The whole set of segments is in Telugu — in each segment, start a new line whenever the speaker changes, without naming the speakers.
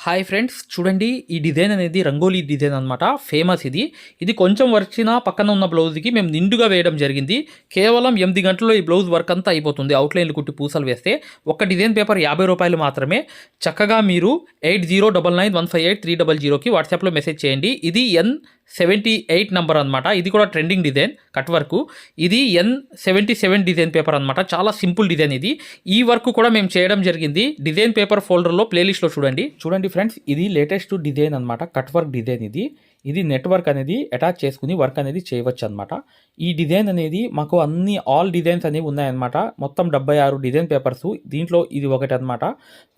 హాయ్ ఫ్రెండ్స్, చూడండి ఈ డిజైన్ అనేది రంగోలీ డిజైన్ అనమాట. ఫేమస్ ఇది కొంచెం వచ్చిన పక్కన ఉన్న బ్లౌజ్కి మేము నిండుగా వేయడం జరిగింది. కేవలం 8 గంటల్లో ఈ బ్లౌజ్ వర్క్ అంతా అయిపోతుంది. అవుట్లైన్లు కుట్టి పూసలు వేస్తే ఒక్క డిజైన్ పేపర్ ₹50 మాత్రమే. చక్కగా మీరు 8099158300కి వాట్సాప్లో మెసేజ్ చేయండి. ఇది N78 నంబర్ అనమాట. ఇది కూడా ట్రెండింగ్ డిజైన్ కట్ వర్క్. ఇది N77 డిజైన్ పేపర్ అనమాట. చాలా సింపుల్ డిజైన్ ఇది. ఈ వర్క్ కూడా మేము చేయడం జరిగింది. డిజైన్ పేపర్ ఫోల్డర్లో ప్లేలిస్ట్లో చూడండి ఫ్రెండ్స్, ఇది లేటెస్ట్ డిజైన్ అనమాట. కట్ వర్క్ డిజైన్ ఇది నెట్వర్క్ అనేది అటాచ్ చేసుకుని వర్క్ అనేది చేయవచ్చు అనమాట. ఈ డిజైన్ అనేది మాకు ఆల్ డిజైన్స్ అనేవి ఉన్నాయన్నమాట. మొత్తం 76 డిజైన్ పేపర్స్, దీంట్లో ఇది ఒకటి అనమాట.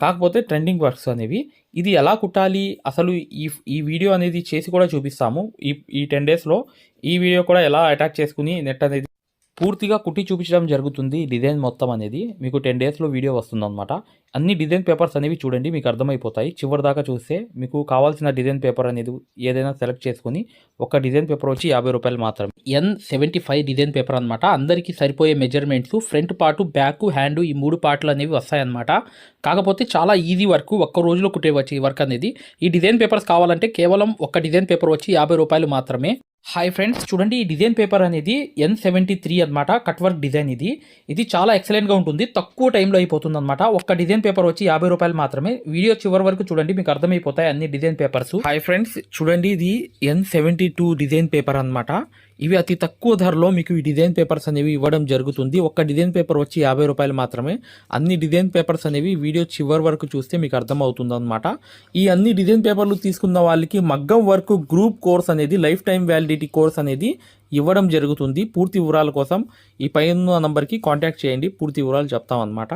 కాకపోతే ట్రెండింగ్ వర్క్స్ అనేవి. ఇది ఎలా కుట్టాలి అసలు ఈ వీడియో అనేది చేసి కూడా చూపిస్తాము. ఈ 10 డేస్లో ఈ వీడియో కూడా ఎలా అటాచ్ చేసుకుని నెట్ అనేది పూర్తిగా కుట్టి చూపించడం జరుగుతుంది. డిజైన్ మొత్తం అనేది మీకు 10 డేస్లో వీడియో వస్తుందన్నమాట. అన్ని డిజైన్ పేపర్స్ అనేవి చూడండి, మీకు అర్థమైపోతాయి. చివరి దాకా చూస్తే మీకు కావాల్సిన డిజైన్ పేపర్ అనేది ఏదైనా సెలెక్ట్ చేసుకుని ఒక డిజైన్ పేపర్ వచ్చి ₹50 మాత్రమే. N75 డిజైన్ పేపర్ అనమాట. అందరికీ సరిపోయే measurements, front part, back, hand, ఈ 3 పార్ట్లు అనేవి వస్తాయన్నమాట. కాకపోతే చాలా ఈజీ వర్క్, ఒక్క రోజులో కుట్టేవచ్చు ఈ వర్క్ అనేది. ఈ డిజైన్ పేపర్స్ కావాలంటే కేవలం ఒక డిజైన్ పేపర్ వచ్చి ₹50 మాత్రమే. హాయ్ ఫ్రెండ్స్, చూడండి ఈ డిజైన్ పేపర్ అనేది N73 అనమాట. కట్ వర్క్ డిజైన్ ఇది చాలా ఎక్సలెంట్గా ఉంటుంది. తక్కువ టైంలో అయిపోతుంది అనమాట. ఒక్క డిజైన్ పేపర్ వచ్చి ₹50 మాత్రమే. వీడియో చివరి వరకు చూడండి, మీకు అర్థమైపోతాయి అన్ని డిజైన్ పేపర్స్. హాయ్ ఫ్రెండ్స్, చూడండి ఇది N72 డిజైన్ పేపర్ అనమాట. ఇవి అతి తక్కువ ధరలో మీకు ఈ డిజైన్ పేపర్స్ అనేవి ఇవ్వడం జరుగుతుంది. ఒక్క డిజైన్ పేపర్ వచ్చి ₹50 మాత్రమే. అన్ని డిజైన్ పేపర్స్ అనేవి వీడియో చివరి వరకు చూస్తే మీకు అర్థమవుతుంది అనమాట. ఈ అన్ని డిజైన్ పేపర్లు తీసుకున్న వాళ్ళకి మగ్గం వర్క్ గ్రూప్ కోర్స్ అనేది, లైఫ్ టైం వ్యాలిడిటీ కోర్స్ అనేది ఇవ్వడం జరుగుతుంది. పూర్తి వివరాల కోసం ఈ పైన నంబర్కి కాంటాక్ట్ చేయండి, పూర్తి వివరాలు చెప్తామన్నమాట.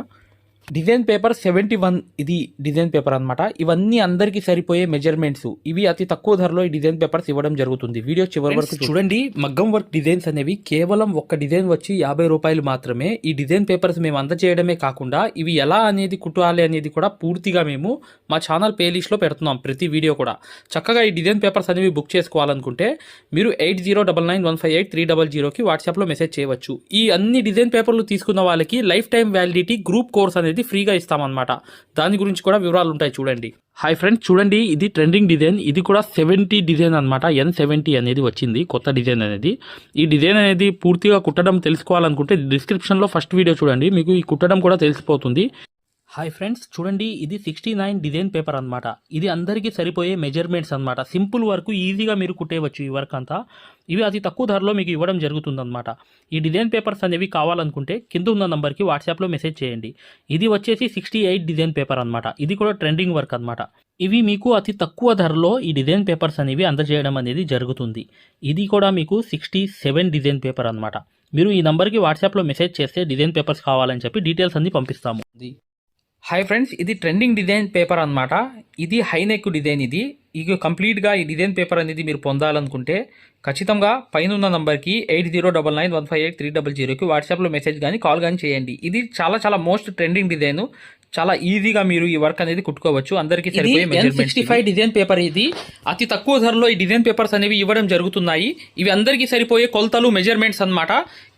డిజైన్ పేపర్ 71 ఇది డిజైన్ పేపర్ అనమాట. ఇవన్నీ అందరికీ సరిపోయే మెజర్మెంట్స్. ఇవి అతి తక్కువ ధరలో ఈ డిజైన్ పేపర్స్ ఇవ్వడం జరుగుతుంది. వీడియో చివరి వరకు చూడండి. మగ్గం వర్క్ డిజైన్స్ అనేవి కేవలం ఒక్క డిజైన్ వచ్చి ₹50 మాత్రమే. ఈ డిజైన్ పేపర్స్ మేము అందజేయడమే కాకుండా ఇవి ఎలా అనేది కుట్టాలి అనేది కూడా పూర్తిగా మేము మా ఛానల్ ప్లేలిస్ట్లో పెడుతున్నాం. ప్రతి వీడియో కూడా చక్కగా ఈ డిజైన్ పేపర్స్ అనేవి బుక్ చేసుకోవాలనుకుంటే మీరు 8099158300కి వాట్సాప్లో మెసేజ్ చేయవచ్చు. ఈ అన్ని డిజైన్ పేపర్లు తీసుకున్న వాళ్ళకి life time validity group course అనేది ఫ్రీగా ఇస్తామన్నమాట. దాని గురించి కూడా వివరాలు ఉంటాయి చూడండి. హాయ్ ఫ్రెండ్స్, చూడండి ఇది ట్రెండింగ్ డిజైన్. ఇది కూడా 70 డిజైన్ అనమాట. N70 అనేది వచ్చింది కొత్త డిజైన్ అనేది. ఈ డిజైన్ అనేది పూర్తిగా కుట్టడం తెలుసుకోవాలనుకుంటే డిస్క్రిప్షన్లో ఫస్ట్ వీడియో చూడండి, మీకు ఈ కుట్టడం కూడా తెలిసిపోతుంది. హాయ్ ఫ్రెండ్స్, చూడండి ఇది 69 డిజైన్ పేపర్ అనమాట. ఇది అందరికీ సరిపోయే మెజర్మెంట్స్ అనమాట. సింపుల్ వర్క్, ఈజీగా మీరు కుట్టేయవచ్చు ఈ వర్క్ అంతా. ఇవి అతి తక్కువ ధరలో మీకు ఇవ్వడం జరుగుతుందన్నమాట. ఈ డిజైన్ పేపర్స్ అనేవి కావాలనుకుంటే కింద ఉన్న నంబర్కి వాట్సాప్లో మెసేజ్ చేయండి. ఇది వచ్చేసి 68 డిజైన్ పేపర్ అనమాట. ఇది కూడా ట్రెండింగ్ వర్క్ అనమాట. ఇవి మీకు అతి తక్కువ ధరలో ఈ డిజైన్ పేపర్స్ అనేవి అందజేయడం అనేది జరుగుతుంది. ఇది కూడా మీకు 67 డిజైన్ పేపర్ అనమాట. మీరు ఈ నంబర్కి వాట్సాప్లో మెసేజ్ చేస్తే డిజైన్ పేపర్స్ కావాలని చెప్పి డీటెయిల్స్ అన్ని పంపిస్తాము. హాయ్ ఫ్రెండ్స్, ఇది ట్రెండింగ్ డిజైన్ పేపర్ అనమాట. ఇది హైనెక్ డిజైన్. ఇక కంప్లీట్గా ఈ డిజైన్ పేపర్ అనేది మీరు పొందాలనుకుంటే ఖచ్చితంగా పైన ఉన్న నంబర్కి 8099158300కి వాట్సాప్లో మెసేజ్ కానీ కాల్ కానీ చేయండి. ఇది చాలా మోస్ట్ ట్రెండింగ్ డిజైన్. చాలా ఈజీగా మీరు ఈ వర్క్ అనేది కుట్టుకోవచ్చు. అందరికీ సరిపోయే మెజర్మెంట్స్. N65 డిజైన్ పేపర్ ఇది. అతి తక్కువ ధరలో ఈ డిజైన్ పేపర్స్ అనేవి ఇవ్వడం జరుగుతున్నాయి. ఇవి అందరికీ సరిపోయే కొలతలు, మెజర్మెంట్స్ అనమాట.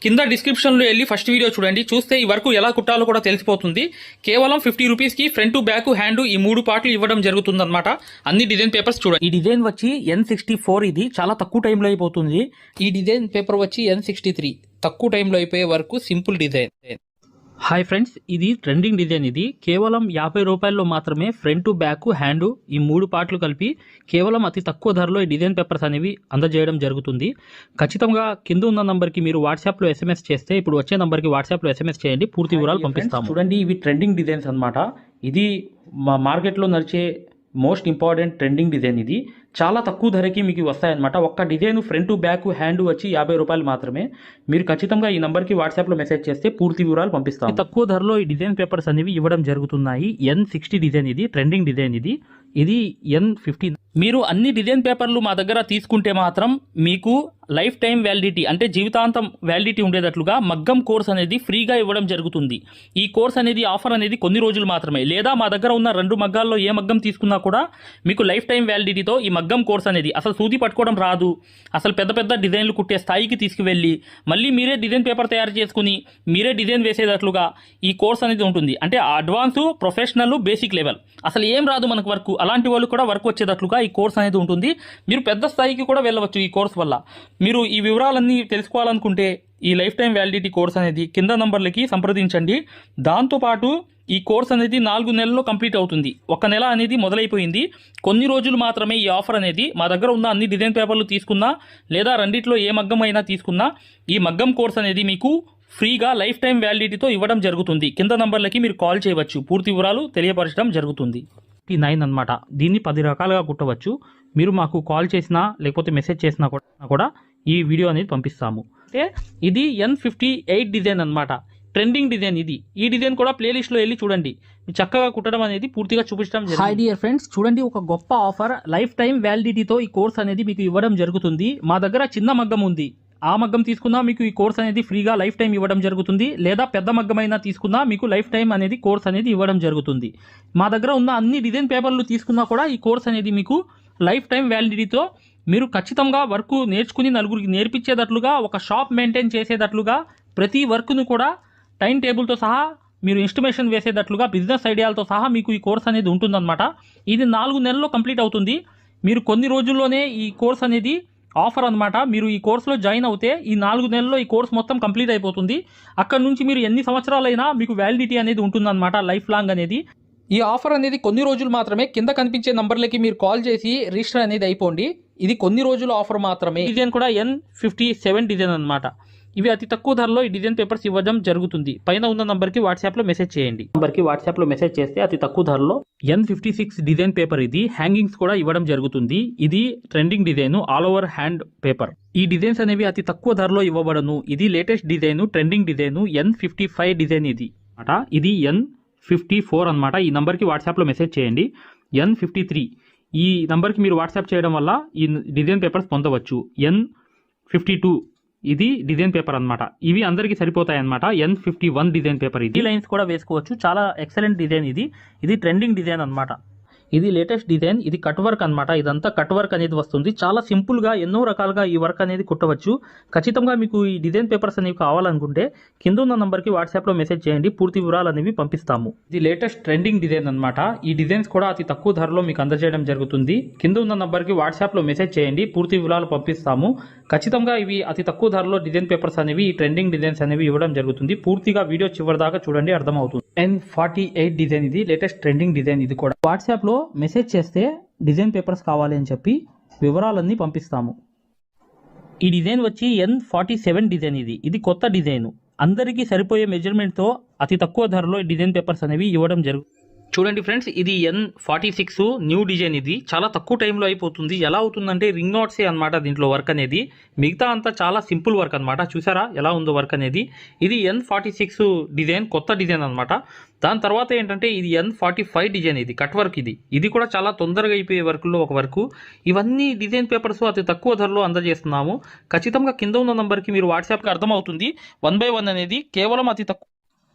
కింద డిస్క్రిప్షన్లో వెళ్ళి ఫస్ట్ వీడియో చూడండి, చూస్తే ఈ వర్క్ ఎలా కుట్టాలో కూడా తెలిసిపోతుంది. కేవలం ₹50కి ఫ్రంట్, బ్యాక్, హ్యాండ్ ఈ 3 పార్ట్లు ఇవ్వడం జరుగుతుంది అనమాట. అన్ని డిజైన్ పేపర్స్ చూడండి. ఈ డిజైన్ వచ్చి N64. ఇది చాలా తక్కువ టైంలో అయిపోతుంది. ఈ డిజైన్ పేపర్ వచ్చి N63. తక్కువ టైంలో అయిపోయే work, simple design. Hi friends, ఇది ట్రెండింగ్ డిజైన్. ఇది కేవలం ₹50 మాత్రమే. ఫ్రంట్, బ్యాక్, హ్యాండ్ ఈ 3 పార్ట్లు కలిపి కేవలం అతి తక్కువ ధరలో ఈ డిజైన్ పేపర్స్ అనేవి అందజేయడం జరుగుతుంది. ఖచ్చితంగా కింద ఉన్న నంబర్కి మీరు వాట్సాప్లో SMS చేస్తే, ఇప్పుడు వచ్చే నంబర్కి వాట్సాప్లో SMS చేయండి, పూర్తి వివరాలు పంపిస్తాము. చూడండి ఇవి ట్రెండింగ్ డిజైన్స్ అనమాట. ఇది మా మార్కెట్లో నడిచే మోస్ట్ ఇంపార్టెంట్ ట్రెండింగ్ డిజైన్. ఇది చాలా తక్కువ ధరకి మీకు వస్తాయన్నమాట. ఒక్క డిజైన్ ఫ్రంట్, బ్యాక్, హ్యాండ్ వచ్చి ₹50 మాత్రమే. మీరు ఖచ్చితంగా ఈ నంబర్కి వాట్సాప్లో మెసేజ్ చేస్తే పూర్తి వివరాలు పంపిస్తాం. తక్కువ ధరలో ఈ డిజైన్ పేపర్స్ అనేవి ఇవ్వడం జరుగుతున్నాయి. N60 design. ఇది ట్రెండింగ్ డిజైన్. ఇది N50. మీరు అన్ని డిజైన్ పేపర్లు మా దగ్గర తీసుకుంటే మాత్రం మీకు లైఫ్ టైం వ్యాలిడిటీ అంటే జీవితాంతం వ్యాలిడిటీ ఉండేటట్లుగా మగ్గం కోర్స్ అనేది ఫ్రీగా ఇవ్వడం జరుగుతుంది. ఈ కోర్స్ అనేది ఆఫర్ అనేది కొన్ని రోజులు మాత్రమే, లేదా మా దగ్గర ఉన్న 2 మగ్గాల్లో ఏ మగ్గం తీసుకున్నా కూడా మీకు లైఫ్ టైం వ్యాలిడిటీతో ఈ మగ్గం కోర్స్ అనేది అసలు సూది పట్టుకోవడం రాదు, అసలు పెద్ద పెద్ద డిజైన్లు కుట్టే స్థాయికి తీసుకువెళ్ళి మళ్ళీ మీరే డిజైన్ పేపర్ తయారు చేసుకుని మీరే డిజైన్ వేసేటట్లుగా ఈ కోర్స్ అనేది ఉంటుంది. అంటే అడ్వాన్స్, ప్రొఫెషనల్, బేసిక్ లెవెల్ అసలు ఏం రాదు మనకు వర్క్, అలాంటి వాళ్ళు కూడా వర్క్ వచ్చేటట్లుగా ఈ కోర్స్ అనేది ఉంటుంది. మీరు పెద్ద స్థాయికి కూడా వెళ్ళవచ్చు ఈ కోర్స్ వల్ల. మీరు ఈ వివరాలన్నీ తెలుసుకోవాలనుకుంటే ఈ లైఫ్ టైం వ్యాలిడిటీ కోర్స్ అనేది కింద నంబర్లకి సంప్రదించండి. దాంతోపాటు ఈ కోర్స్ అనేది 4 నెలల్లో కంప్లీట్ అవుతుంది. 1 నెల అనేది మొదలైపోయింది. కొన్ని రోజులు మాత్రమే ఈ ఆఫర్ అనేది. మా దగ్గర ఉన్న అన్ని డిజైన్ పేపర్లు తీసుకున్నా లేదా రెండిట్లో ఏ మగ్గం అయినా తీసుకున్నా ఈ మగ్గం కోర్స్ అనేది మీకు ఫ్రీగా లైఫ్ టైం వ్యాలిడిటీతో ఇవ్వడం జరుగుతుంది. కింద నంబర్లకి మీరు కాల్ చేయవచ్చు, పూర్తి వివరాలు తెలియపరచడం జరుగుతుంది. 9 అనమాట. దీన్ని 10 రకాలుగా కుట్టవచ్చు. మీరు మాకు కాల్ చేసినా లేకపోతే మెసేజ్ చేసినా కూడా ఈ వీడియో అనేది పంపిస్తాము. అంటే ఇది N58 డిజైన్ అనమాట, ట్రెండింగ్ డిజైన్ ఇది. ఈ డిజైన్ కూడా ప్లేలిస్ట్లో వెళ్ళి చూడండి, చక్కగా కుట్టడం అనేది పూర్తిగా చూపించడం జరుగుతుంది. హాయ్ డియర్ ఫ్రెండ్స్, చూడండి ఒక గొప్ప ఆఫర్, లైఫ్ టైం వ్యాలిడిటీతో ఈ కోర్స్ అనేది మీకు ఇవ్వడం జరుగుతుంది. మా దగ్గర చిన్న మగ్గం ఉంది, ఆ మగ్గం తీసుకున్నా మీకు ఈ కోర్స్ అనేది ఫ్రీగా లైఫ్ టైం ఇవ్వడం జరుగుతుంది. లేదా పెద్ద మగ్గమైనా తీసుకున్నా మీకు లైఫ్ టైం అనేది కోర్స్ అనేది ఇవ్వడం జరుగుతుంది. మా దగ్గర ఉన్న అన్ని డిజైన్ పేపర్లు తీసుకున్నా కూడా ఈ కోర్స్ అనేది మీకు లైఫ్ టైం వ్యాలిడిటీతో మీరు ఖచ్చితంగా వర్క్ నేర్చుకుని నలుగురికి నేర్పించేటట్లుగా, ఒక షాప్ మెయింటైన్ చేసేటట్లుగా, ప్రతి వర్క్ను కూడా టైం టేబుల్తో సహా మీరు ఇన్స్టిమేషన్ వేసేటట్లుగా, బిజినెస్ ఐడియాలతో సహా మీకు ఈ కోర్స్ అనేది ఉంటుందన్నమాట. ఇది 4 నెలల్లో కంప్లీట్ అవుతుంది. మీరు కొన్ని రోజుల్లోనే ఈ కోర్స్ అనేది ఆఫర్ అనమాట. మీరు ఈ కోర్సులో జాయిన్ అవుతే ఈ 4 నెలల్లో ఈ కోర్స్ మొత్తం కంప్లీట్ అయిపోతుంది. అక్కడ నుంచి మీరు ఎన్ని సంవత్సరాలైనా మీకు వ్యాలిడిటీ అనేది ఉంటుందన్నమాట, లైఫ్ లాంగ్ అనేది. ఈ ఆఫర్ అనేది కొన్ని రోజులు మాత్రమే. కింద కనిపించే నంబర్లకి మీరు కాల్ చేసి రిజిస్టర్ అనేది అయిపోండి. ఇది కొన్ని రోజుల ఆఫర్ మాత్రమే. డిజైన్ కూడా N57 డిజైన్ అనమాట. ఇవి అతి తక్కువ ధరలో ఈ డిజైన్ పేపర్స్ ఇవ్వడం జరుగుతుంది. పైన ఉన్న నంబర్కి వాట్సాప్లో మెసేజ్ చేయండి. నంబర్కి వాట్సాప్లో మెసేజ్ చేస్తే అతి తక్కువ ధరలో N56 డిజైన్ పేపర్ ఇది. హ్యాంగింగ్స్ కూడా ఇవ్వడం జరుగుతుంది. ఇది trending design, all over hand paper. ఈ డిజైన్స్ అనేవి అతి తక్కువ ధరలో ఇవ్వబడను. ఇది latest design, trending design, N55 design ఇది అనమాట. ఇది N54 అనమాట. ఈ నంబర్కి వాట్సాప్లో మెసేజ్ చేయండి. N53 ఈ నంబర్కి మీరు వాట్సాప్ చేయడం వల్ల ఈ డిజైన్ పేపర్స్ పొందవచ్చు. N52 ఇది డిజైన్ పేపర్ అనమాట. ఇవి అందరికీ సరిపోతాయి అనమాట. N51 డిజైన్ పేపర్ ఇది. లైన్స్ కూడా వేసుకోవచ్చు. చాలా ఎక్సలెంట్ డిజైన్ ఇది. ఇది ట్రెండింగ్ డిజైన్ అనమాట. ఇది లేటెస్ట్ డిజైన్. ఇది కట్ వర్క్ అనమాట. ఇదంతా కట్ వర్క్ అనేది వస్తుంది. చాలా సింపుల్గా ఎన్నో రకాలుగా ఈ వర్క్ అనేది కుట్టవచ్చు. ఖచ్చితంగా మీకు ఈ డిజైన్ పేపర్స్ అనేవి కావాలనుకుంటే కింద ఉన్న నంబర్కి వాట్సాప్లో మెసేజ్ చేయండి, పూర్తి వివరాలు అనేవి పంపిస్తాము. ఇది లేటెస్ట్ ట్రెండింగ్ డిజైన్ అనమాట. ఈ డిజైన్స్ కూడా అతి తక్కువ ధరలో మీకు అందజేయడం జరుగుతుంది. కింద ఉన్న నంబర్కి వాట్సాప్లో మెసేజ్ చేయండి, పూర్తి వివరాలు పంపిస్తాము. ఖచ్చితంగా ఇవి అతి తక్కువ ధరలో డిజైన్ పేపర్స్ అనేవి, ఈ ట్రెండింగ్ డిజైన్స్ అనేవి ఇవ్వడం జరుగుతుంది. పూర్తిగా వీడియో చివరి దాకా చూడండి, అర్థమవుతుంది. N48 డిజైన్ ఇది లేటెస్ట్ ట్రెండింగ్ డిజైన్. ఇది కూడా వాట్సాప్లో మెసేజ్ చేస్తే డిజైన్ పేపర్స్ కావాలి అని చెప్పి వివరాలన్నీ పంపిస్తాము. ఈ డిజైన్ వచ్చి N47 డిజైన్ ఇది. ఇది కొత్త డిజైన్. అందరికీ సరిపోయే మెజర్మెంట్తో అతి తక్కువ ధరలో డిజైన్ పేపర్స్ అనేవి ఇవ్వడం జరుగుతుంది. చూడండి ఫ్రెండ్స్, ఇది N46 న్యూ డిజైన్. ఇది చాలా తక్కువ టైంలో అయిపోతుంది. ఎలా అవుతుందంటే రింగ్ నాట్సే అనమాట దీంట్లో వర్క్ అనేది. మిగతా అంతా చాలా సింపుల్ వర్క్ అనమాట. చూసారా ఎలా ఉందో వర్క్ అనేది. ఇది N46 డిజైన్, కొత్త డిజైన్ అనమాట. దాని తర్వాత ఏంటంటే ఇది N45 డిజైన్. ఇది కట్ వర్క్. ఇది కూడా చాలా తొందరగా అయిపోయే వర్క్లో ఒక వర్క్. ఇవన్నీ డిజైన్ పేపర్స్ అతి తక్కువ ధరలో అందజేస్తున్నాము. ఖచ్చితంగా కింద ఉన్న నంబర్కి మీరు వాట్సాప్కి అర్థమవుతుంది. 1 by 1 అనేది కేవలం అతి తక్కువ.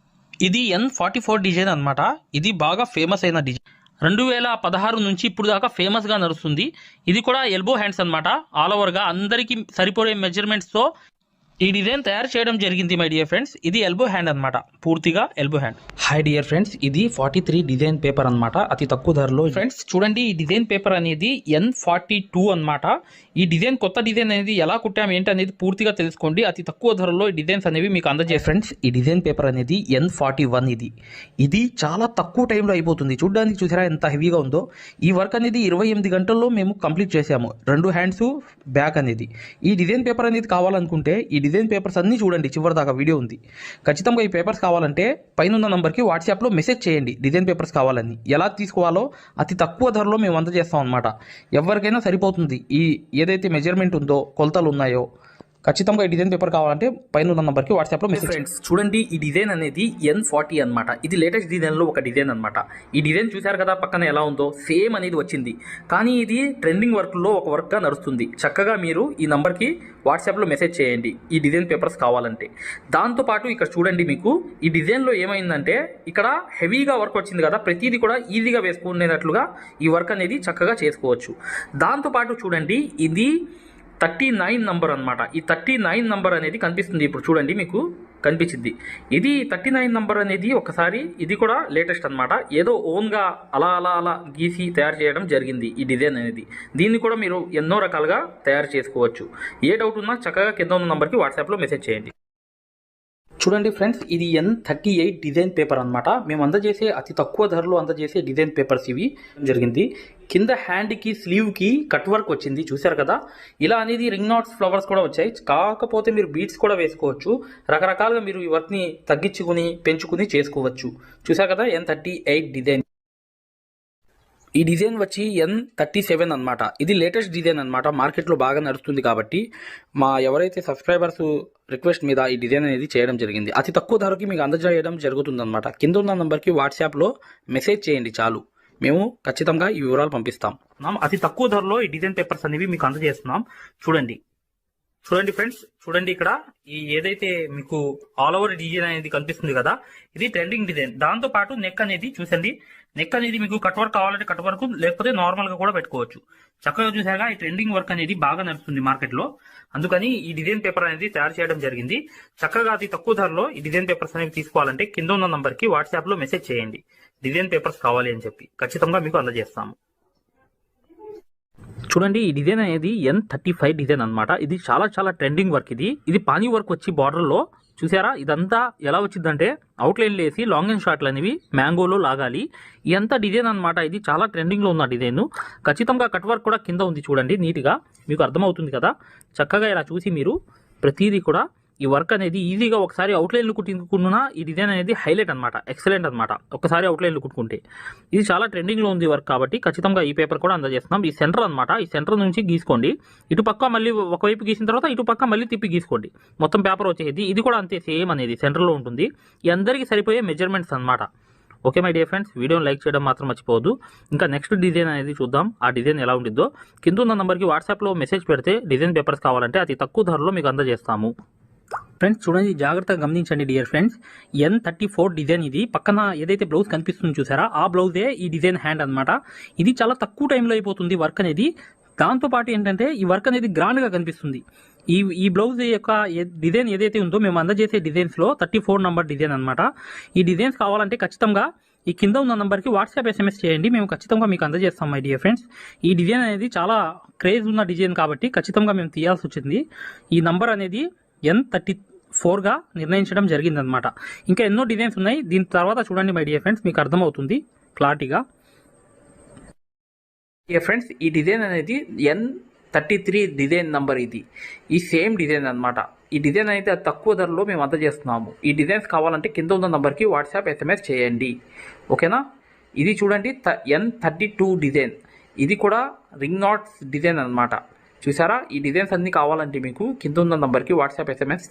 ఇది N44 డిజైన్ అనమాట. ఇది బాగా ఫేమస్ అయిన డిజైన్. 2016 నుంచి ఇప్పుడు దాకా ఫేమస్గా నడుస్తుంది. ఇది కూడా ఎల్బో హ్యాండ్స్ అనమాట. ఆల్ ఓవర్గా అందరికీ సరిపోయే మెజర్మెంట్స్తో ఈ డిజైన్ తయారు చేయడం జరిగింది మై డియర్ ఫ్రెండ్స్. ఇది ఎల్బో హ్యాండ్ అనమాట, పూర్తిగా elbow hand. Hi dear friends, ఇది 43 డిజైన్ పేపర్ అనమాట, అతి తక్కువ ధరలో. ఫ్రెండ్స్ చూడండి, ఈ డిజైన్ పేపర్ అనేది N42 అనమాట. ఈ డిజైన్ కొత్త డిజైన్ అనేది ఎలా కుట్టాము ఏంటి అనేది పూర్తిగా తెలుసుకోండి. అతి తక్కువ ధరలో ఈ డిజైన్స్ అనేవి మీకు అందజేస్తాయి. ఫ్రెండ్స్ ఈ డిజైన్ పేపర్ అనేది N41 ఇది చాలా తక్కువ టైంలో అయిపోతుంది. చూడడానికి చూసారా ఎంత హెవీగా ఉందో. ఈ వర్క్ అనేది 28 గంటల్లో మేము కంప్లీట్ చేసాము. 2 హ్యాండ్స్ బ్యాక్ అనేది. ఈ డిజైన్ పేపర్ అనేది కావాలనుకుంటే ఈ డిజైన్ పేపర్స్ అన్నీ చూడండి, చివరి దాకా వీడియో ఉంది. ఖచ్చితంగా ఈ పేపర్స్ కావాలంటే పైన ఉన్న నంబర్కి వాట్సాప్లో మెసేజ్ చేయండి. డిజైన్ పేపర్స్ కావాలని ఎలా తీసుకోవాలో అతి తక్కువ ధరలో మేము అందజేస్తాం అనమాట. ఎవరికైనా సరిపోతుంది. ఈ ఏదైతే మెజర్మెంట్ ఉందో, కొలతలు ఉన్నాయో ఖచ్చితంగా ఈ డిజైన్ పేపర్ కావాలంటే పైన ఉన్న నంబర్కి వాట్సాప్లో మెసేజ్. ఫ్రెండ్స్ చూడండి, ఈ డిజైన్ అనేది N40 అనమాట. ఇది లేటెస్ట్ డిజైన్లో ఒక డిజైన్ అనమాట. ఈ డిజైన్ చూశారు కదా పక్కన ఎలా ఉందో, సేమ్ అనేది వచ్చింది. కానీ ఇది ట్రెండింగ్ వర్క్లో ఒక వర్క్గా నడుస్తుంది. చక్కగా మీరు ఈ నంబర్కి వాట్సాప్లో మెసేజ్ చేయండి ఈ డిజైన్ పేపర్స్ కావాలంటే. దాంతోపాటు ఇక్కడ చూడండి, మీకు ఈ డిజైన్లో ఏమైందంటే ఇక్కడ హెవీగా వర్క్ వచ్చింది కదా, ప్రతిదీ కూడా ఈజీగా వేసుకునేటట్లుగా ఈ వర్క్ అనేది చక్కగా చేసుకోవచ్చు. దాంతోపాటు చూడండి, ఇది 39 నంబర్ అనమాట. ఈ 39 నంబర్ అనేది కనిపిస్తుంది ఇప్పుడు చూడండి, మీకు కనిపించింది. ఇది 39 నంబర్ అనేది ఒకసారి ఇది కూడా లేటెస్ట్ అనమాట. ఏదో ఓన్గా అలా అలా అలా గీసి తయారు చేయడం జరిగింది ఈ డిజైన్ అనేది. దీన్ని కూడా మీరు ఎన్నో రకాలుగా తయారు చేసుకోవచ్చు. ఏ డౌట్ ఉన్నా చక్కగా కింద ఉన్న నంబర్కి వాట్సాప్లో మెసేజ్ చేయండి. చూడండి ఫ్రెండ్స్, ఇది N38 డిజైన్ పేపర్ అనమాట. మేము అందజేసే అతి తక్కువ ధరలో అందజేసే డిజైన్ పేపర్స్ ఇవి జరిగింది. కింద హ్యాండ్కి స్లీవ్కి కట్ వర్క్ వచ్చింది చూశారు కదా. ఇలా అనేది రింగ్ నాట్స్ ఫ్లవర్స్ కూడా వచ్చాయి. కాకపోతే మీరు బీడ్స్ కూడా వేసుకోవచ్చు. రకరకాలుగా మీరు ఈ వర్క్ని తగ్గించుకుని పెంచుకుని చేసుకోవచ్చు. చూశారు కదా N38 డిజైన్. ఈ డిజైన్ వచ్చి N37 అనమాట. ఇది లేటెస్ట్ డిజైన్ అనమాట. మార్కెట్లో బాగా నడుస్తుంది కాబట్టి మా ఎవరైతే సబ్స్క్రైబర్స్ రిక్వెస్ట్ మీద ఈ డిజైన్ అనేది చేయడం జరిగింది. అతి తక్కువ ధరకి మీకు అందజేయడం జరుగుతుంది అనమాట. కింద ఉన్న నంబర్కి వాట్సాప్లో మెసేజ్ చేయండి చాలు, మేము ఖచ్చితంగా ఈ వివరాలు పంపిస్తాం. అతి తక్కువ ధరలో ఈ డిజైన్ పేపర్స్ అనేవి మీకు అందజేస్తున్నాం. చూడండి ఫ్రెండ్స్, చూడండి ఇక్కడ ఈ ఏదైతే మీకు ఆల్ ఓవర్ డిజైన్ అనేది కనిపిస్తుంది కదా, ఇది ట్రెండింగ్ డిజైన్. దాంతో పాటు నెక్ అనేది చూసండి, నెక్ అనేది మీకు కట్ వర్క్ కావాలంటే కట్ వర్క్, లేకపోతే నార్మల్ గా కూడా పెట్టుకోవచ్చు. చక్కగా చూసాగా ఈ ట్రెండింగ్ వర్క్ అనేది బాగా నడుస్తుంది మార్కెట్ లో. అందుకని ఈ డిజైన్ పేపర్ అనేది తయారు చేయడం జరిగింది. చక్కగా అతి తక్కువ ధరలో ఈ డిజైన్ పేపర్స్ అనేవి తీసుకోవాలంటే కింద ఉన్న నంబర్ కి వాట్సాప్ లో మెసేజ్ చేయండి డిజైన్ పేపర్స్ కావాలి అని చెప్పి. ఖచ్చితంగా మీకు అందజేస్తాము. చూడండి, ఈ డిజైన్ అనేది N35 డిజైన్ అనమాట. ఇది చాలా చాలా ట్రెండింగ్ వర్క్. ఇది పానీ వర్క్ వచ్చి బార్డర్లో చూసారా. ఇదంతా ఎలా వచ్చిందంటే అవుట్లైన్లు వేసి లాంగ్ అండ్ షార్ట్లు అనేవి మ్యాంగోలో లాగాలి. ఇదంతా డిజైన్ అనమాట. ఇది చాలా ట్రెండింగ్లో ఉన్న డిజైన్. ఖచ్చితంగా కట్ వర్క్ కూడా కింద ఉంది చూడండి, నీట్గా మీకు అర్థమవుతుంది కదా. చక్కగా ఇలా చూసి మీరు ప్రతిదీ కూడా ఈ వర్క్ అనేది ఈజీగా ఒకసారి అవుట్లైన్లు కుట్టుకున్నా ఈ డిజైన్ అనేది హైలైట్ అనమాట, ఎక్సలెంట్ అనమాట. ఒకసారి అవుట్లైన్లు కుట్టుకుంటే ఇది చాలా ట్రెండింగ్లో ఉంది వర్క్ కాబట్టి ఖచ్చితంగా ఈ పేపర్ కూడా అందజేస్తున్నాం. ఈ సెంటర్ అనమాట, ఈ సెంటర్ నుంచి గీసుకోండి. ఇటు పక్క మళ్ళీ ఒకవైపు గీసిన తర్వాత ఇటు పక్క మళ్ళీ తిప్పి గీసుకోండి. మొత్తం పేపర్ వచ్చేది. ఇది కూడా అంతే సేమ్ అనేది సెంటర్లో ఉంటుంది. ఈ అందరికీ సరిపోయే మెజర్మెంట్స్ అనమాట. ఓకే మై డియర్ ఫ్రెండ్స్, వీడియోని లైక్ చేయడం మాత్రం మర్చిపోవద్దు. ఇంకా నెక్స్ట్ డిజైన్ అనేది చూద్దాం. ఆ డిజైన్ ఎలా ఉంటుందో కింద ఉన్న నంబర్కి వాట్సాప్లో మెసేజ్ పెడితే డిజైన్ పేపర్స్ కావాలంటే అతి తక్కువ ధరలో మీకు అందజేస్తాము. ఫ్రెండ్స్ చూడండి, జాగ్రత్తగా గమనించండి డియర్ ఫ్రెండ్స్. N34 design. ఇది పక్కన ఏదైతే బ్లౌజ్ కనిపిస్తుంది చూసారా, ఆ బ్లౌజే ఈ డిజైన్ హ్యాండ్ అనమాట. ఇది చాలా తక్కువ టైంలో అయిపోతుంది వర్క్ అనేది. దాంతోపాటు ఏంటంటే ఈ వర్క్ అనేది గ్రాండ్గా కనిపిస్తుంది. ఈ బ్లౌజ్ యొక్క డిజైన్ ఏదైతే ఉందో మేము అందజేసే డిజైన్స్లో 34 నంబర్ డిజైన్ అనమాట. ఈ డిజైన్స్ కావాలంటే ఖచ్చితంగా ఈ కింద ఉన్న నంబర్కి వాట్సాప్ SMS చేయండి, మేము ఖచ్చితంగా మీకు అందజేస్తాం మై డియర్ ఫ్రెండ్స్. ఈ డిజైన్ అనేది చాలా క్రేజ్ ఉన్న డిజైన్ కాబట్టి ఖచ్చితంగా మేము తీయాల్సి వచ్చింది. ఈ నంబర్ అనేది N34గా నిర్ణయించడం జరిగిందనమాట. ఇంకా ఎన్నో డిజైన్స్ ఉన్నాయి. దీని తర్వాత చూడండి మై డియర్ ఫ్రెండ్స్, మీకు అర్థమవుతుంది క్లారిటీగా. డియర్ ఫ్రెండ్స్, ఈ డిజైన్ అనేది N33 డిజైన్ నంబర్. ఇది ఈ సేమ్ డిజైన్ అనమాట. ఈ డిజైన్ అయితే తక్కువ ధరలో మేము అందజేస్తున్నాము. ఈ డిజైన్స్ కావాలంటే కింద ఉన్న నంబర్కి వాట్సాప్ SMS చేయండి, ఓకేనా. ఇది చూడండి N32 డిజైన్. ఇది కూడా రింగ్ నాట్స్ డిజైన్ అనమాట. చూసారా, ఈ డిజైన్స్ అన్నీ కావాలంటే మీకు కింద ఉన్న నంబర్కి వాట్సాప్ SMS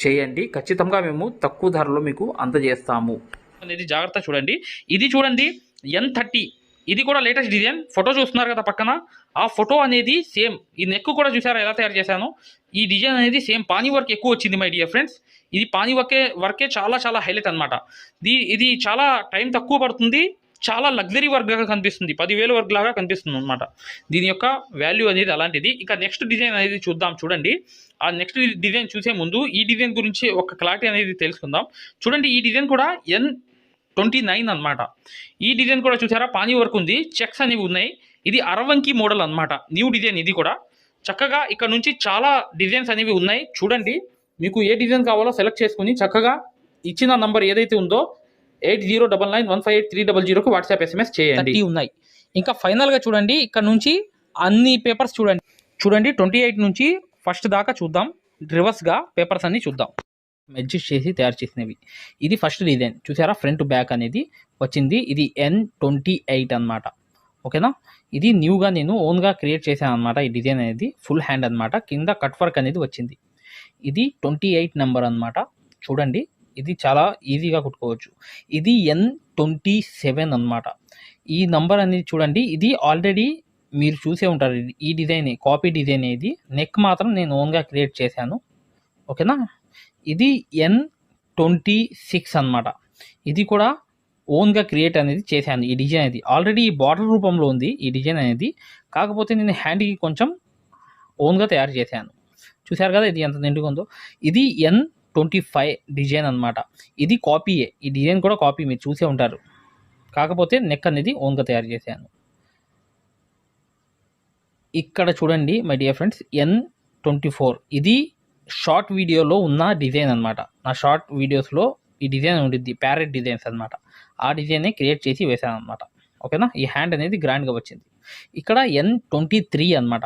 చేయండి. ఖచ్చితంగా మేము తక్కువ ధరలో మీకు అందజేస్తాము అనేది. జాగ్రత్త చూడండి, ఇది చూడండి N30. ఇది కూడా లేటెస్ట్ డిజైన్. ఫోటో చూస్తున్నారు కదా పక్కన, ఆ ఫోటో అనేది సేమ్. ఈ నెక్ కూడా చూసారా ఎలా తయారు చేశాను. ఈ డిజైన్ అనేది సేమ్ పానీ వర్క్ ఎక్కువ వచ్చింది మై డియర్ ఫ్రెండ్స్. ఇది పానీ వర్కే చాలా చాలా హైలైట్ అనమాట. ఇది చాలా టైం తక్కువ పడుతుంది, చాలా లగ్జరీ వర్క్ లాగా కనిపిస్తుంది, 10,000 వర్క్ లాగా కనిపిస్తుంది అనమాట. దీని యొక్క వాల్యూ అనేది అలాంటిది. ఇక నెక్స్ట్ డిజైన్ అనేది చూద్దాం. చూడండి, ఆ నెక్స్ట్ డిజైన్ చూసే ముందు ఈ డిజైన్ గురించి ఒక క్లారిటీ అనేది తెలుసుకుందాం. చూడండి, ఈ డిజైన్ కూడా N29 అనమాట. ఈ డిజైన్ కూడా చూసారా పానీ వర్క్ ఉంది, చెక్స్ అనేవి ఉన్నాయి. ఇది అరవంకి మోడల్ అనమాట, న్యూ డిజైన్. ఇది కూడా చక్కగా ఇక్కడ నుంచి చాలా డిజైన్స్ అనేవి ఉన్నాయి. చూడండి, మీకు ఏ డిజైన్ కావాలో సెలెక్ట్ చేసుకుని చక్కగా ఇచ్చిన నంబర్ ఏదైతే ఉందో 8099158300కు వాట్సాప్ SMS చేయండి. ఉన్నాయి. ఇంకా ఫైనల్గా చూడండి, ఇక్కడ నుంచి అన్ని పేపర్స్ చూడండి 28 నుంచి ఫస్ట్ దాకా చూద్దాం. రివర్స్గా పేపర్స్ అన్ని చూద్దాం. అడ్జస్ట్ చేసి తయారు చేసినవి. ఇది ఫస్ట్ డిజైన్ చూసారా, ఫ్రంట్ బ్యాక్ అనేది వచ్చింది. ఇది N28 అనమాట, ఓకేనా. ఇది న్యూగా నేను ఓన్గా క్రియేట్ చేశాను అనమాట. ఈ డిజైన్ అనేది ఫుల్ హ్యాండ్ అనమాట. కింద కట్ వర్క్ అనేది వచ్చింది. ఇది 28 నెంబర్ అనమాట. చూడండి ఇది చాలా ఈజీగా కుట్టుకోవచ్చు. ఇది N27 అనమాట. ఈ నంబర్ అనేది చూడండి, ఇది ఆల్రెడీ మీరు చూసే ఉంటారు. ఈ డిజైనే కాపీ డిజైన్ ఇది. నెక్ మాత్రం నేను ఓన్గా క్రియేట్ చేశాను. ఓకేనా. ఇది N26 అనమాట. ఇది కూడా ఓన్గా క్రియేట్ అనేది చేశాను. ఈ డిజైన్ అనేది ఆల్రెడీ బార్డర్ రూపంలో ఉంది ఈ డిజైన్ అనేది. కాకపోతే నేను హ్యాండ్కి కొంచెం ఓన్గా తయారు చేశాను. చూశారు కదా ఇది ఎంత నిండుగా ఉందో. ఇది N25 డిజైన్ అనమాట. ఇది కాపీయే, ఈ డిజైన్ కూడా కాపీ, మీరు చూసే ఉంటారు. కాకపోతే నెక్ అనేది ఓన్గా తయారు చేశాను. ఇక్కడ చూడండి మై డియర్ ఫ్రెండ్స్, N24 ఇది షార్ట్ వీడియోలో ఉన్న డిజైన్ అనమాట. నా షార్ట్ వీడియోస్లో ఈ డిజైన్ ఉండిద్ది, ప్యారెట్ డిజైన్స్ అనమాట. ఆ డిజైన్ని క్రియేట్ చేసి వేసాను అనమాట. ఓకేనా. ఈ హ్యాండ్ అనేది గ్రాండ్గా వచ్చింది. ఇక్కడ N23 అనమాట.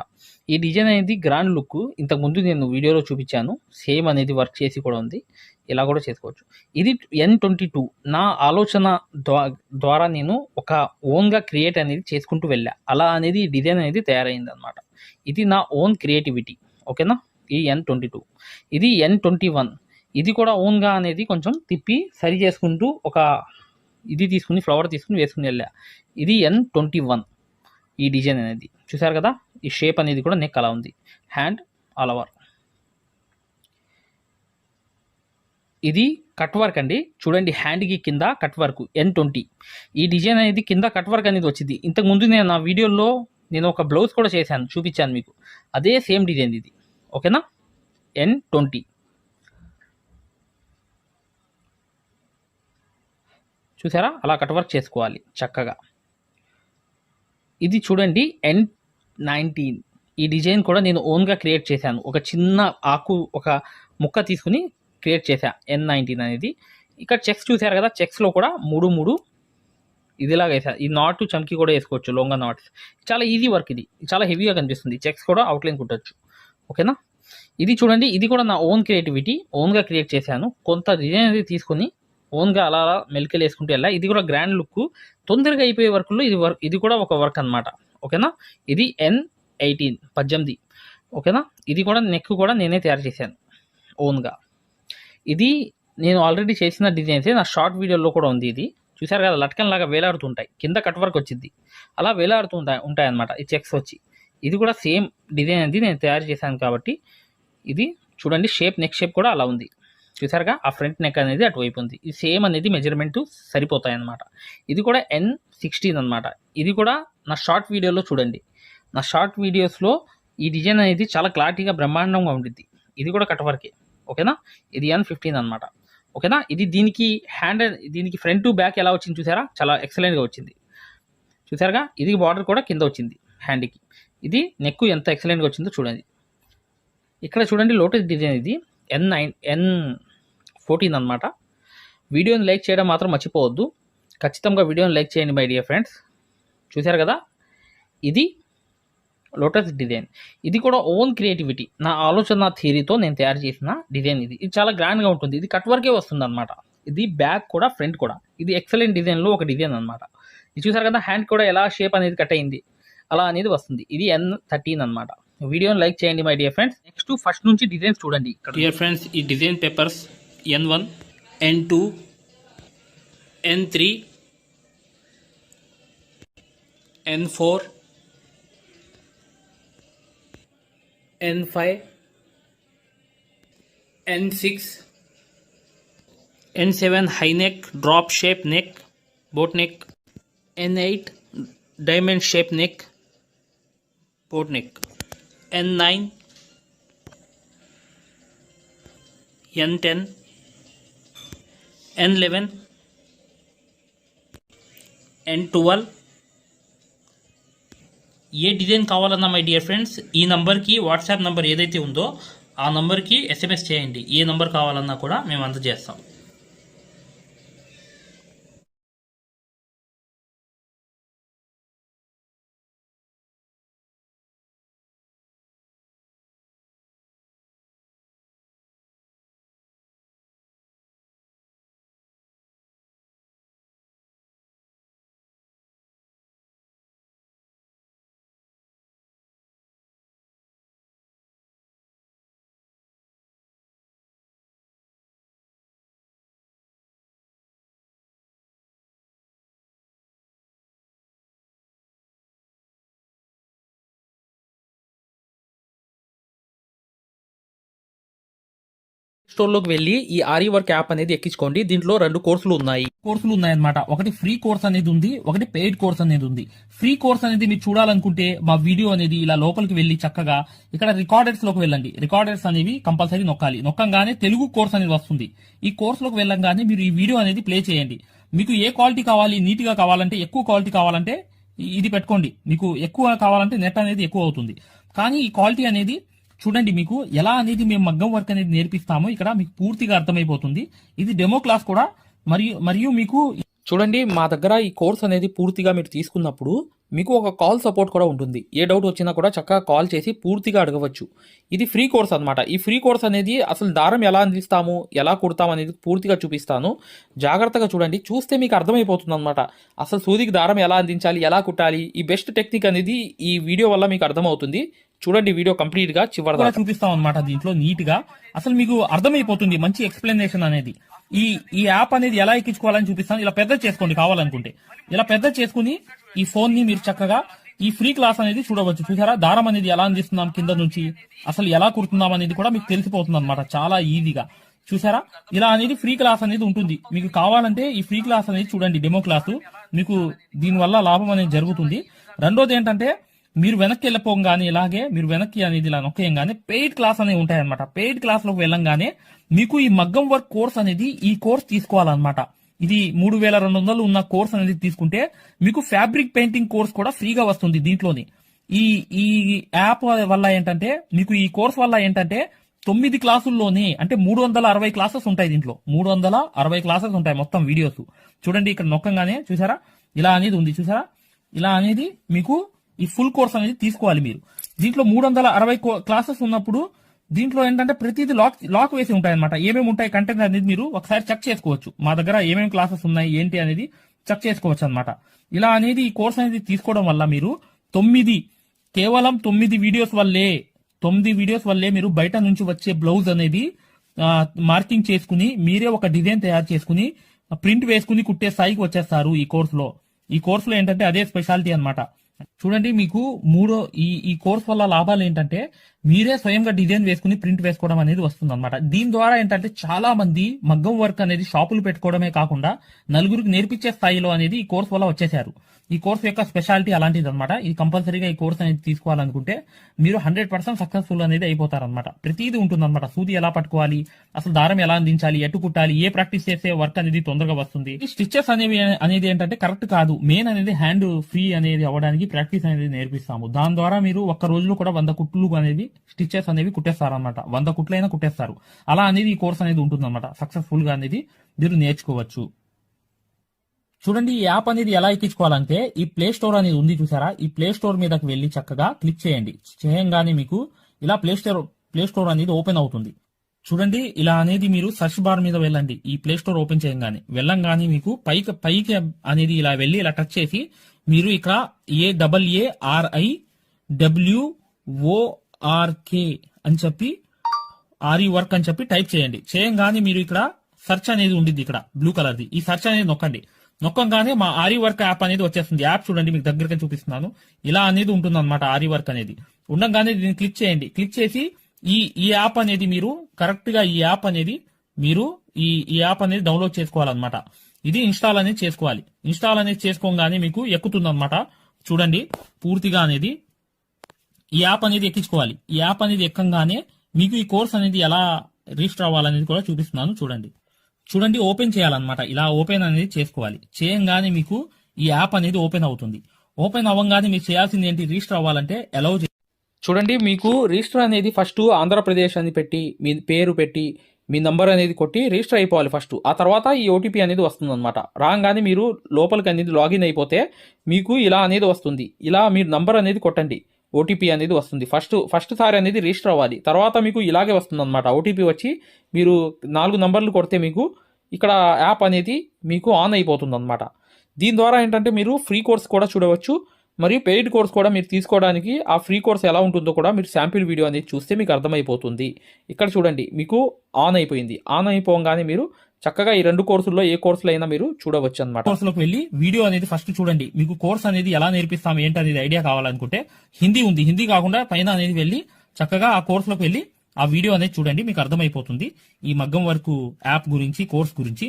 ఈ డిజైన్ అనేది గ్రాండ్ లుక్. ఇంతకుముందు నేను వీడియోలో చూపించాను, సేమ్ అనేది వర్క్ చేసి కూడా ఉంది. ఇలా కూడా చేసుకోవచ్చు. ఇది N22. నా ఆలోచన ద్వారా నేను ఒక ఓన్గా క్రియేట్ అనేది చేసుకుంటూ వెళ్ళా. అలా అనేది డిజైన్ అనేది తయారైంది అనమాట. ఇది నా ఓన్ క్రియేటివిటీ. ఓకేనా. ఈ N22. ఇది N21. ఇది కూడా ఓన్గా అనేది కొంచెం తిప్పి సరి చేసుకుంటూ ఒక ఇది తీసుకుని ఫ్లవర్ తీసుకుని వేసుకుని వెళ్ళా. ఇది N21. ఈ డిజైన్ అనేది చూసారు కదా. ఈ షేప్ అనేది కూడా నెక్ అలా ఉంది. Hand all over. ఇది కట్ వర్క్ అండి. చూడండి హ్యాండ్కి కింద కట్ వర్క్ N20. ఈ డిజైన్ అనేది కింద కట్ వర్క్ అనేది వచ్చింది. ఇంతకుముందు నేను నా వీడియోలో నేను ఒక బ్లౌజ్ కూడా చేశాను, చూపించాను మీకు. అదే సేమ్ డిజైన్ ఇది. ఓకేనా. N20. చూసారా, అలా కట్ వర్క్ చేసుకోవాలి చక్కగా. ఇది చూడండి N19. ఈ డిజైన్ కూడా నేను ఓన్గా క్రియేట్ చేశాను. ఒక చిన్న ఆకు, ఒక ముక్క తీసుకుని క్రియేట్ చేశా. N19 అనేది. ఇక్కడ చెక్స్ చూసారు కదా, చెక్స్లో కూడా 3 ఇదిలాగా వేసా. ఈ నాట్ చమ్కీ కూడా వేసుకోవచ్చు, లొంగ నాట్స్. చాలా ఈజీ వర్క్ ఇది. చాలా హెవీగా కనిపిస్తుంది. చెక్స్ కూడా అవుట్లైన్ కుట్టచ్చు. ఓకేనా. ఇది చూడండి, ఇది కూడా నా ఓన్ క్రియేటివిటీ, ఓన్గా క్రియేట్ చేశాను. కొంత డిజైన్ అనేది తీసుకొని ఓన్గా అలా అలా మెలికలు వేసుకుంటూ వెళ్ళా. ఇది కూడా గ్రాండ్ లుక్, తొందరగా అయిపోయే వర్క్లో ఇది కూడా ఒక వర్క్ అనమాట. ఓకేనా. ఇది N18 18. ఓకేనా. ఇది కూడా నెక్ కూడా నేనే తయారు చేశాను ఓన్గా. ఇది నేను ఆల్రెడీ చేసిన డిజైన్సే, నా షార్ట్ వీడియోలో కూడా ఉంది. ఇది చూసారు కదా, లట్కన్ లాగా వేలాడుతుంటాయి. కింద కట్ వర్క్ వచ్చింది, అలా వేలాడుతూ ఉంటాయి అనమాట ఈ చెక్స్ వచ్చి. ఇది కూడా సేమ్ డిజైన్ అనేది నేను తయారు చేశాను కాబట్టి ఇది చూడండి, షేప్, నెక్ షేప్ కూడా అలా ఉంది. చూసారుగా, ఆ ఫ్రంట్ నెక్ అనేది అటువైపు ఉంది. ఈ సేమ్ అనేది మెజర్మెంట్ సరిపోతాయి అనమాట. ఇది కూడా N16 అనమాట. ఇది కూడా నా షార్ట్ వీడియోలో చూడండి. నా షార్ట్ వీడియోస్లో ఈ డిజైన్ అనేది చాలా క్లారిటీగా బ్రహ్మాండంగా ఉంటుంది. ఇది కూడా కట్ వర్కే. ఓకేనా. ఇది N15 అనమాట. ఓకేనా. ఇది దీనికి హ్యాండ్, దీనికి ఫ్రంట్ టు బ్యాక్ ఎలా వచ్చింది చూసారా, చాలా ఎక్సలెంట్గా వచ్చింది. చూసారుగా, ఇది బార్డర్ కూడా కింద వచ్చింది హ్యాండ్కి. ఇది నెక్ ఎంత ఎక్సలెంట్గా వచ్చిందో చూడండి. ఇక్కడ చూడండి లోటస్ డిజైన్. ఇది N14 అనమాట. వీడియోని లైక్ చేయడం మాత్రం మర్చిపోవద్దు. ఖచ్చితంగా వీడియోని లైక్ చేయండి మై డియర్ ఫ్రెండ్స్. చూసారు కదా, ఇది లోటస్ డిజైన్. ఇది కూడా ఓన్ క్రియేటివిటీ, నా ఆలోచన థియరీతో నేను తయారు చేసిన డిజైన్. ఇది చాలా గ్రాండ్గా ఉంటుంది. ఇది కట్ వర్కే వస్తుంది అనమాట. ఇది బ్యాక్ కూడా ఫ్రంట్ కూడా. ఇది ఎక్సలెంట్ డిజైన్లో ఒక డిజైన్ అనమాట. ఇది చూసారు కదా, హ్యాండ్ కూడా ఎలా షేప్ అనేది కట్ అయింది అలా అనేది వస్తుంది. ఇది N13 అనమాట. వీడియోని లైక్ చేయండి my dear friends. Next first నుంచి డిజైన్స్ చూడండి. డియర్ ఫ్రెండ్స్, ఈ design papers N1, N2, N3, N4, N5, N6, N7 high neck, drop shape neck, boat neck, N8 diamond shape neck, boat neck, N9, N10, N11, N12. ఏ డిజైన్ కావాలన్నా మై డియర్ ఫ్రెండ్స్, ఈ నంబర్కి వాట్సాప్ నంబర్ ఏదైతే ఉందో ఆ నంబర్కి SMS చేయండి. ఏ నంబర్ కావాలన్నా కూడా మేము అందజేస్తాం. స్టోర్లోకి వెళ్ళి ఈ ఆరి వర్క్ యాప్ అనేది ఎక్కించుకోండి. దీంట్లో 2 కోర్సులు ఉన్నాయన్నమాట. ఒకటి ఫ్రీ కోర్స్ అనేది ఉంది, ఒకటి పెయిడ్ కోర్స్ అనేది ఉంది. ఫ్రీ కోర్స్ అనేది మీరు చూడాలనుకుంటే మా వీడియో అనేది ఇలా లోపలికి వెళ్ళి చక్కగా ఇక్కడ రికార్డర్స్ లోకి వెళ్ళండి. రికార్డర్స్ అనేవి కంపల్సరీ నొక్కాలి. నొక్కంగానే తెలుగు కోర్స్ అనేది వస్తుంది. ఈ కోర్స్ లోకి వెళ్ళంగానే మీరు ఈ వీడియో అనేది ప్లే చేయండి. మీకు ఏ క్వాలిటీ కావాలి, నీట్ గా కావాలంటే, ఎక్కువ క్వాలిటీ కావాలంటే ఇది పెట్టుకోండి. మీకు ఎక్కువ కావాలంటే నెట్ అనేది ఎక్కువ అవుతుంది. కానీ ఈ క్వాలిటీ అనేది చూడండి, మీకు ఎలా అనేది మేము మగ్గం వర్క్ అనేది నేర్పిస్తామో ఇక్కడ మీకు పూర్తిగా అర్థమైపోతుంది. ఇది డెమో క్లాస్ కూడా. మరియు మీకు చూడండి, మా దగ్గర ఈ కోర్స్ అనేది పూర్తిగా మీరు తీసుకున్నప్పుడు మీకు ఒక కాల్ సపోర్ట్ కూడా ఉంటుంది. ఏ డౌట్ వచ్చినా కూడా చక్కగా కాల్ చేసి పూర్తిగా అడగవచ్చు. ఇది ఫ్రీ కోర్స్ అనమాట. ఈ ఫ్రీ కోర్స్ అనేది అసలు దారం ఎలా అందిస్తాము, ఎలా కుడతాము అనేది పూర్తిగా చూపిస్తాను. జాగ్రత్తగా చూడండి, చూస్తే మీకు అర్థమైపోతుంది అనమాట. అసలు సూదికి దారం ఎలా అందించాలి, ఎలా కుట్టాలి, ఈ బెస్ట్ టెక్నిక్ అనేది ఈ వీడియో వల్ల మీకు అర్థమవుతుంది. చూడండి, వీడియో కంప్లీట్ గా చివరిగా చూపిస్తాం అనమాట. దీంట్లో నీట్ గా అసలు మీకు అర్థమైపోతుంది. మంచి ఎక్స్ప్లెనేషన్ అనేది. ఈ యాప్ అనేది ఎలా ఎక్కించుకోవాలని చూపిస్తాను. ఇలా పెద్ద చేసుకోండి కావాలనుకుంటే. ఇలా పెద్ద చేసుకుని ఈ ఫోన్ ని మీరు చక్కగా ఈ ఫ్రీ క్లాస్ అనేది చూడవచ్చు. చూసారా, దారం అనేది ఎలా అందిస్తున్నాం కింద నుంచి, అసలు ఎలా కుడుతున్నాం అనేది కూడా మీకు తెలిసిపోతుంది అనమాట. చాలా ఈజీగా చూసారా, ఇలా అనేది ఫ్రీ క్లాస్ అనేది ఉంటుంది. మీకు కావాలంటే ఈ ఫ్రీ క్లాస్ అనేది చూడండి, డెమో క్లాసు. మీకు దీనివల్ల లాభం అనేది జరుగుతుంది. రెండోది ఏంటంటే, మీరు వెనక్కి వెళ్ళిపోగానే ఇలాగే మీరు వెనక్కి అనేది ఇలా నొక్కేయంగానే పెయిడ్ క్లాస్ అనేవి ఉంటాయన్నమాట. పెయిడ్ క్లాస్ లోకి వెళ్ళంగానే మీకు ఈ మగ్గం వర్క్ కోర్స్ అనేది ఈ కోర్స్ తీసుకోవాలన్నమాట. ఇది 3200 ఉన్న కోర్స్ అనేది తీసుకుంటే మీకు ఫ్యాబ్రిక్ పెయింటింగ్ కోర్స్ కూడా ఫ్రీగా వస్తుంది దీంట్లోని. ఈ యాప్ వల్ల ఏంటంటే, మీకు ఈ కోర్స్ వల్ల ఏంటంటే 9 క్లాసుల్లోనే అంటే 360 క్లాసెస్ ఉంటాయి. దీంట్లో 360 క్లాసెస్ ఉంటాయి మొత్తం వీడియోస్. చూడండి, ఇక్కడ నొక్కంగానే చూసారా ఇలా అనేది ఉంది. చూసారా, ఇలా అనేది మీకు ఈ ఫుల్ కోర్స్ అనేది తీసుకోవాలి మీరు. దీంట్లో 360 క్లాసెస్ ఉన్నప్పుడు దీంట్లో ఏంటంటే ప్రతిదీ లాక్ వేసి ఉంటాయి అనమాట. ఏమేమి ఉంటాయి కంటెంట్ అనేది మీరు ఒకసారి చెక్ చేసుకోవచ్చు. మా దగ్గర ఏమేమి క్లాసెస్ ఉన్నాయి ఏంటి అనేది చెక్ చేసుకోవచ్చు అనమాట. ఇలా అనేది ఈ కోర్స్ అనేది తీసుకోవడం వల్ల మీరు కేవలం 9 వీడియోస్ వల్లే మీరు బయట నుంచి వచ్చే బ్లౌజ్ అనేది మార్కింగ్ చేసుకుని మీరే ఒక డిజైన్ తయారు చేసుకుని ప్రింట్ వేసుకుని కుట్టే స్థాయికి వచ్చేస్తారు ఈ కోర్సులో. ఈ కోర్సులో ఏంటంటే అదే స్పెషాలిటీ అన్నమాట. చూడండి, మీకు ఈ కోర్స్ వల్ల లాభాలు ఏంటంటే మీరే స్వయంగా డిజైన్ వేసుకుని ప్రింట్ వేసుకోవడం అనేది వస్తుంది అనమాట. దీని ద్వారా ఏంటంటే చాలా మంది మగ్గం వర్క్ అనేది షాపులు పెట్టుకోవడమే కాకుండా నలుగురికి నేర్పించే స్థాయిలో అనేది ఈ కోర్స్ వల్ల వచ్చేసారు. ఈ కోర్స్ యొక్క స్పెషాలిటీ అలాంటిది అనమాట. ఇది కంపల్సరీగా ఈ కోర్స్ అనేది తీసుకోవాలనుకుంటే మీరు 100% సక్సెస్ఫుల్ అనేది అయిపోతారనమాట. ప్రతిదీ ఉంటుందన్నమాట. సూది ఎలా పట్టుకోవాలి, అసలు దారం ఎలా అందించాలి, ఎటు కుట్టాలి, ఏ ప్రాక్టీస్ చేస్తే వర్క్ అనేది తొందరగా వస్తుంది. ఈ స్టిచెస్ అనేది ఏంటంటే కరెక్ట్ కాదు. మెయిన్ అనేది హ్యాండ్ ఫ్రీ అనేది అవ్వడానికి ప్రాక్టీస్ అనేది నేర్పిస్తాము. దాని ద్వారా మీరు ఒక్క రోజులో కూడా 100 కుట్లు అనేది స్టిచెస్ అనేవి కుట్టేస్తారనమాట. 100 కుట్లైనా కుట్టేస్తారు. అలా అనేది ఈ కోర్స్ అనేది ఉంటుందన్నమాట. సక్సెస్ఫుల్ గా అనేది మీరు నేర్చుకోవచ్చు. చూడండి, ఈ యాప్ అనేది ఎలా ఎక్కించుకోవాలంటే ఈ ప్లే స్టోర్ అనేది ఉంది చూసారా, ఈ ప్లే స్టోర్ మీదకి వెళ్ళి చక్కగా క్లిక్ చేయండి. చేయంగానే మీకు ఇలా ప్లే స్టోర్ అనేది ఓపెన్ అవుతుంది. చూడండి, ఇలా అనేది మీరు సర్చ్ బార్ మీద వెళ్ళండి. ఈ ప్లే స్టోర్ ఓపెన్ వెళ్ళంగానే మీకు పైకి అనేది ఇలా వెళ్ళి ఇలా టచ్ చేసి మీరు ఇక్కడ AARIWORK అని చెప్పి ఆరి వర్క్ అని చెప్పి టైప్ చేయండి. చేయంగానే మీరు ఇక్కడ సర్చ్ అనేది ఉండిద్ది, ఇక్కడ బ్లూ కలర్ది. ఈ సర్చ్ అనేది నొక్కండి. నొక్కంగానే మా ఆరి వర్క్ యాప్ అనేది వచ్చేస్తుంది. యాప్ చూడండి, మీకు దగ్గరగా చూపిస్తున్నాను. ఇలా అనేది ఉంటుంది అనమాట. ఆరి వర్క్ అనేది ఉండగానే దీన్ని క్లిక్ చేయండి. క్లిక్ చేసి ఈ యాప్ అనేది మీరు కరెక్ట్ గా ఈ యాప్ అనేది డౌన్లోడ్ చేసుకోవాలన్నమాట. ఇది ఇన్స్టాల్ అనేది చేసుకోవాలి. ఇన్స్టాల్ అనేది చేసుకోగానే మీకు ఎక్కుతుంది అనమాట. చూడండి, పూర్తిగా అనేది ఈ యాప్ అనేది ఎక్కించుకోవాలి. ఈ యాప్ అనేది ఎక్కంగానే మీకు ఈ కోర్స్ అనేది ఎలా రిజిస్టర్ అవ్వాలనేది కూడా చూపిస్తున్నాను. చూడండి, ఓపెన్ చేయాలన్నమాట. ఇలా ఓపెన్ అనేది చేసుకోవాలి. చేయంగానే మీకు ఈ యాప్ అనేది ఓపెన్ అవుతుంది. ఓపెన్ అవ్వగానే మీరు చేయాల్సింది ఏంటి, రిజిస్టర్ అవ్వాలంటే అలౌ చూడండి, మీకు రిజిస్టర్ అనేది ఫస్ట్ ఆంధ్రప్రదేశ్ అని పెట్టి మీ పేరు పెట్టి మీ నంబర్ అనేది కొట్టి రిజిస్టర్ అయిపోవాలి ఫస్ట్. ఆ తర్వాత ఈ ఓటీపీ అనేది వస్తుందన్నమాట. రాగానే మీరు లోపలికి అనేది లాగిన్ అయిపోతే మీకు ఇలా అనేది వస్తుంది. ఇలా మీరు నంబర్ అనేది కొట్టండి, ఓటీపీ అనేది వస్తుంది. ఫస్ట్ సారి అనేది రిజిస్టర్ అవ్వాలి. తర్వాత మీకు ఇలాగే వస్తుంది అనమాట. ఓటీపీ వచ్చి మీరు 4 నంబర్లు కొడితే మీకు ఇక్కడ యాప్ అనేది మీకు ఆన్ అయిపోతుంది అనమాట. దీని ద్వారా ఏంటంటే మీరు ఫ్రీ కోర్స్ కూడా చూడవచ్చు, మరియు పెయిడ్ కోర్స్ కూడా మీరు తీసుకోవడానికి ఆ ఫ్రీ కోర్స్ ఎలా ఉంటుందో కూడా మీరు శాంపిల్ వీడియో అనేది చూస్తే మీకు అర్థమైపోతుంది. ఇక్కడ చూడండి, మీకు ఆన్ అయిపోయింది. ఆన్ అయిపోగానే మీరు చక్కగా ఈ 2 కోర్సుల్లో ఏ కోర్సులో అయినా మీరు చూడవచ్చు అనమాట. కోర్సులోకి వెళ్ళి వీడియో అనేది ఫస్ట్ చూడండి. మీకు కోర్స్ అనేది ఎలా నేర్పిస్తాం ఏంటి అనేది ఐడియా కావాలనుకుంటే హిందీ ఉంది. హిందీ కాకుండా పైన అనేది వెళ్ళి చక్కగా ఆ కోర్సులోకి వెళ్ళి ఆ వీడియో అనేది చూడండి, మీకు అర్థమైపోతుంది ఈ మగ్గం వర్క్ యాప్ గురించి, కోర్స్ గురించి.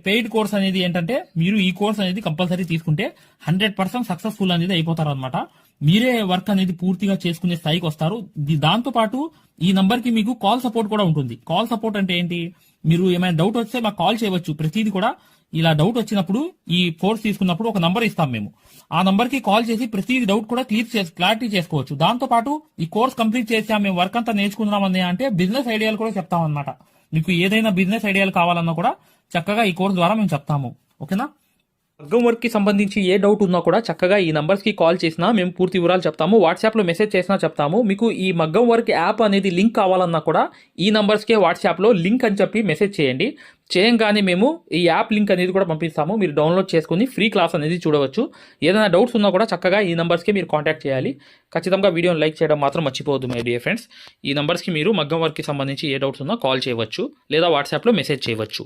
పెయిడ్ కోర్స్ అనేది ఏంటంటే మీరు ఈ కోర్స్ అనేది కంపల్సరీ తీసుకుంటే 100% సక్సెస్ఫుల్ అనేది అయిపోతారు అనమాట. మీరే వర్క్ అనేది పూర్తిగా చేసుకునే స్థాయికి వస్తారు. దాంతో పాటు ఈ నంబర్ కి మీకు కాల్ సపోర్ట్ కూడా ఉంటుంది. కాల్ సపోర్ట్ అంటే ఏంటి, మీరు ఏమైనా డౌట్ వస్తే మాకు కాల్ చేయవచ్చు. ప్రతిదీ కూడా ఇలా డౌట్ వచ్చినప్పుడు ఈ కోర్స్ తీసుకున్నప్పుడు ఒక నంబర్ ఇస్తాం మేము. ఆ నంబర్ కి కాల్ చేసి ప్రతి డౌట్ కూడా క్లారిటీ చేసుకోవచ్చు. దాంతో పాటు ఈ కోర్స్ కంప్లీట్ చేసాం, మేము వర్క్ అంతా నేర్చుకున్నామని అంటే బిజినెస్ ఐడియాలు కూడా చెప్తాం అనమాట. మీకు ఏదైనా బిజినెస్ ఐడియాలు కావాలన్నా కూడా చక్కగా ఈ కోర్స్ ద్వారా మేము చెప్తాము. ఓకేనా? మగ్గం వర్క్ కి సంబంధించి ఏ డౌట్ ఉన్నా కూడా చక్కగా ఈ నంబర్స్ కి కాల్ చేసినా మేము పూర్తి వివరాలు చెప్తాము. వాట్సాప్ లో మెసేజ్ చేసినా చెప్తాము. మీకు ఈ మగ్గం వర్క్ యాప్ అనేది లింక్ కావాలన్నా కూడా ఈ నంబర్స్ కే వాట్సాప్ లో లింక్ అని చెప్పి మెసేజ్ చేయండి. చేయంగానే మేము ఈ యాప్ లింక్ అనేది కూడా పంపిస్తాము. మీరు డౌన్లోడ్ చేసుకుని ఫ్రీ క్లాస్ అనేది చూడవచ్చు. ఏదైనా డౌట్స్ ఉన్నా కూడా చక్కగా ఈ నంబర్స్కి మీరు కాంటాక్ట్ చేయాలి. ఖచ్చితంగా వీడియోని లైక్ చేయడం మాత్రం మర్చిపోవద్దు మై డియర్ ఫ్రెండ్స్. ఈ నంబర్స్కి మీరు మగ్గం వర్క్కి సంబంధించి ఏ డౌట్స్ ఉన్నా కాల్ చేయవచ్చు లేదా వాట్సాప్లో మెసేజ్ చేయవచ్చు.